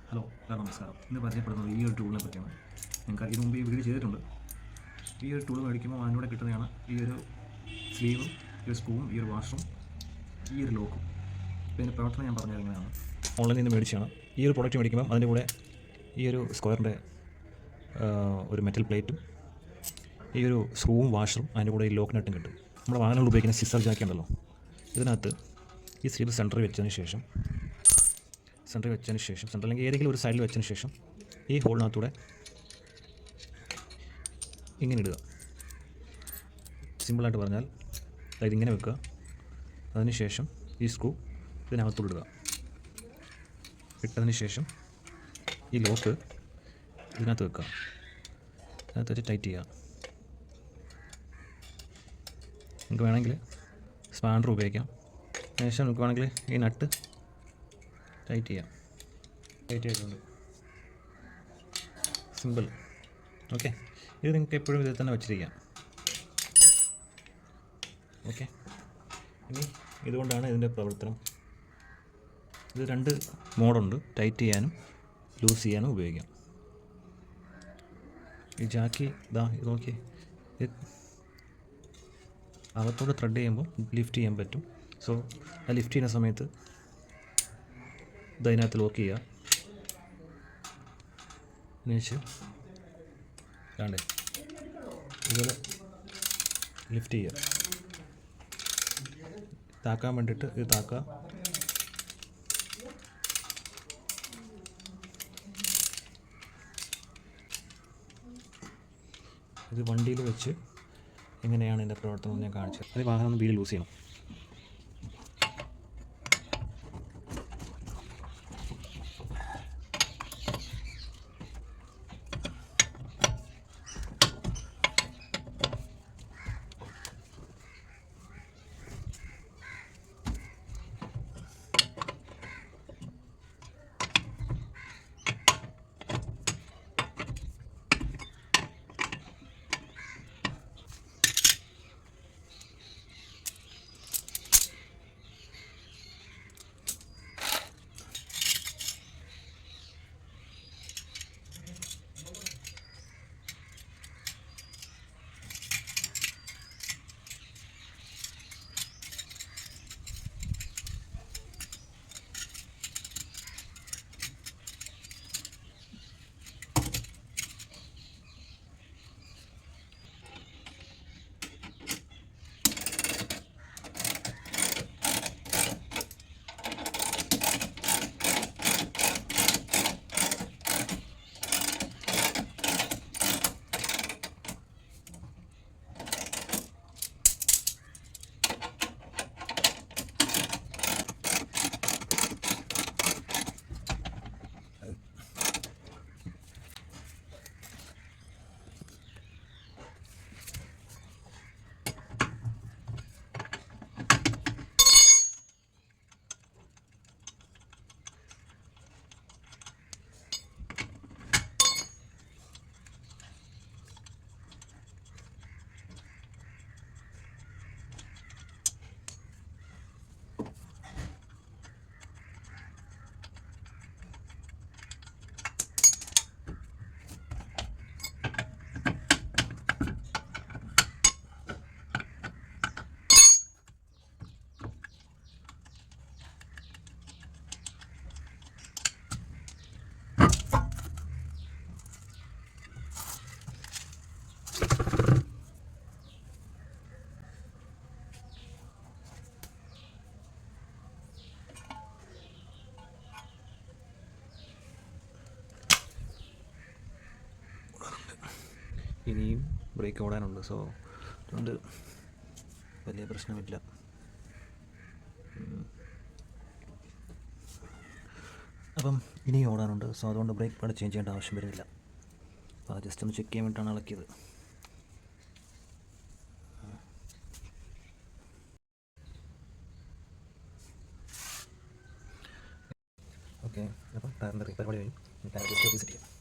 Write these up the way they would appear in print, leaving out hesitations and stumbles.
Hello നമസ്കാരം. ഇന്ന് പരിചയപ്പെടുന്നത് ഈ ഒരു ടൂളിനെ പറ്റിയാണ്. നിങ്ങൾക്ക് ഇതിനു മുമ്പ് ഈ വീഡിയോ ചെയ്തിട്ടുണ്ട്. ഈ ഒരു ടൂൾ മേടിക്കുമ്പോൾ അതിനൂടെ കിട്ടുന്നതാണ് ഈ ഒരു സ്ലീവും, ഈ ഒരു സ്ക്രൂവും, ഈ ഒരു വാഷറും, ഈ ഒരു ലോക്കും. ഇപ്പോൾ ഇതിൻ്റെ പ്രവർത്തനം ഞാൻ പറഞ്ഞത് എങ്ങനെയാണ്. ഓൺലൈനിൽ നിന്ന് മേടിച്ചാണ്. ഈ ഒരു പ്രോഡക്റ്റ് മേടിക്കുമ്പോൾ അതിൻ്റെ കൂടെ ഈ ഒരു സ്ക്വയറിൻ്റെ ഒരു മെറ്റൽ പ്ലേറ്റും, ഈ ഒരു സ്ക്രൂവും വാഷറും, അതിൻ്റെ കൂടെ ഈ ലോക്ക് നട്ടും കിട്ടും. നമ്മുടെ വാഹനങ്ങൾ ഉപയോഗിക്കുന്ന സിസർ ജാക്കി ഉണ്ടല്ലോ, ഇതിനകത്ത് ഈ സ്ലീവ് സെൻറ്ററിൽ വെച്ചതിന് ശേഷം സെൻറ്റർ അല്ലെങ്കിൽ ഏതെങ്കിലും ഒരു സൈഡിൽ വെച്ചതിന് ശേഷം ഈ ഹോളിനകത്തൂടെ ഇങ്ങനെ ഇടുക. സിമ്പിളായിട്ട് പറഞ്ഞാൽ അതായത് ഇങ്ങനെ വെക്കുക. അതിനുശേഷം ഈ സ്ക്രൂ ഇതിനകത്തൂടെ ഇടുക. ഇട്ടതിന് ശേഷം ഈ ലോക്ക് ഇതിനകത്ത് വെക്കുക. അതിനകത്ത് വെച്ച് ടൈറ്റ് ചെയ്യുക. നമുക്ക് വേണമെങ്കിൽ സ്പാൻഡർ ഉപയോഗിക്കാം. ശേഷം നമുക്ക് വേണമെങ്കിൽ ഈ നട്ട് ടൈറ്റ് ചെയ്യാം. ടൈറ്റ് ആയിട്ടുണ്ട്. സിമ്പിൾ. ഓക്കെ, ഇത് നിങ്ങൾക്ക് എപ്പോഴും ഇതിൽ തന്നെ വെച്ചിരിക്കാം. ഓക്കെ, ഇനി ഇതുകൊണ്ടാണ് ഇതിൻ്റെ പ്രവർത്തനം. ഇത് രണ്ട് മോഡുണ്ട്, ടൈറ്റ് ചെയ്യാനും ലൂസ് ചെയ്യാനും ഉപയോഗിക്കാം. ഈ ജാക്കി ഇതാ ഇത് നോക്കി, ഇത് അകത്തോടെ ത്രെഡ് ചെയ്യുമ്പോൾ ലിഫ്റ്റ് ചെയ്യാൻ പറ്റും. സോ ആ ലിഫ്റ്റ് ചെയ്യുന്ന സമയത്ത് ഇതിനകത്ത് ലോക്ക് ചെയ്യുക. അതിനുശേഷം വേണ്ടേ ഇതുപോലെ ലിഫ്റ്റ് ചെയ്യുക. താക്കാൻ വേണ്ടിയിട്ട് ഇത് താക്കുക. ഇത് വണ്ടിയിൽ വെച്ച് എങ്ങനെയാണ് ഇതിൻ്റെ പ്രവർത്തനം ഞാൻ കാണിച്ചത്. അത് വാഹനം ഒന്ന് വീല് ലൂസ് ചെയ്യണം. ഇനിയും ബ്രേക്ക് ഓടാനുണ്ട്. സോ അതുകൊണ്ട് വലിയ പ്രശ്നമില്ല. അപ്പം ഇനിയും ഓടാനുണ്ട്. സോ അതുകൊണ്ട് ബ്രേക്ക് പാഡ് ചേഞ്ച് ചെയ്യേണ്ട ആവശ്യം വരുന്നില്ല. അപ്പോൾ ജസ്റ്റ് ഒന്ന് ചെക്ക് ചെയ്യാൻ വേണ്ടിയിട്ടാണ് ഇളക്കിയത്. ഓക്കെ, അപ്പം ടയറിൻ്റെ പരിപാടി കഴിഞ്ഞു. ടയർ ജസ്റ്റ് വിസിറ്റ് ചെയ്യാം.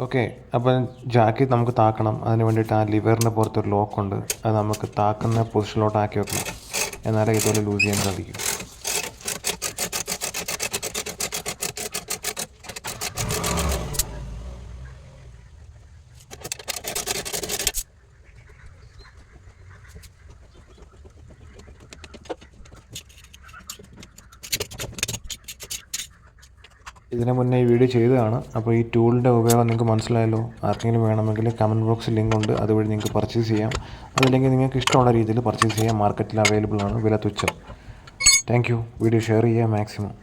ഓക്കെ, അപ്പം ജാക്കി നമുക്ക് താക്കണം. അതിന് വേണ്ടിയിട്ട് ആ ലിവറിൻ്റെ പുറത്തൊരു ലോക്കുണ്ട്. അത് നമുക്ക് താക്കുന്ന പൊസിഷനിലോട്ട് ആക്കി വെക്കണം. എന്നാലേ ഇതുപോലെ ലൂസ് ചെയ്യാൻ സാധിക്കും. ഇതിന് മുന്നേ ഈ വീഡിയോ ചെയ്തതാണ്. അപ്പോൾ ഈ ടൂളിൻ്റെ ഉപയോഗം നിങ്ങൾക്ക് മനസ്സിലായല്ലോ. ആർക്കെങ്കിലും വേണമെങ്കിൽ കമൻറ്റ് ബോക്സിൽ ലിങ്ക് ഉണ്ട്, അതുവഴി നിങ്ങൾക്ക് പർച്ചേസ് ചെയ്യാം. അതല്ലെങ്കിൽ നിങ്ങൾക്ക് ഇഷ്ടമുള്ള രീതിയിൽ പർച്ചേസ് ചെയ്യാം. മാർക്കറ്റിൽ അവൈലബിൾ ആണ്, വില തുച്ഛം. Thank you. വീഡിയോ ഷെയർ ചെയ്യുക മാക്സിമം.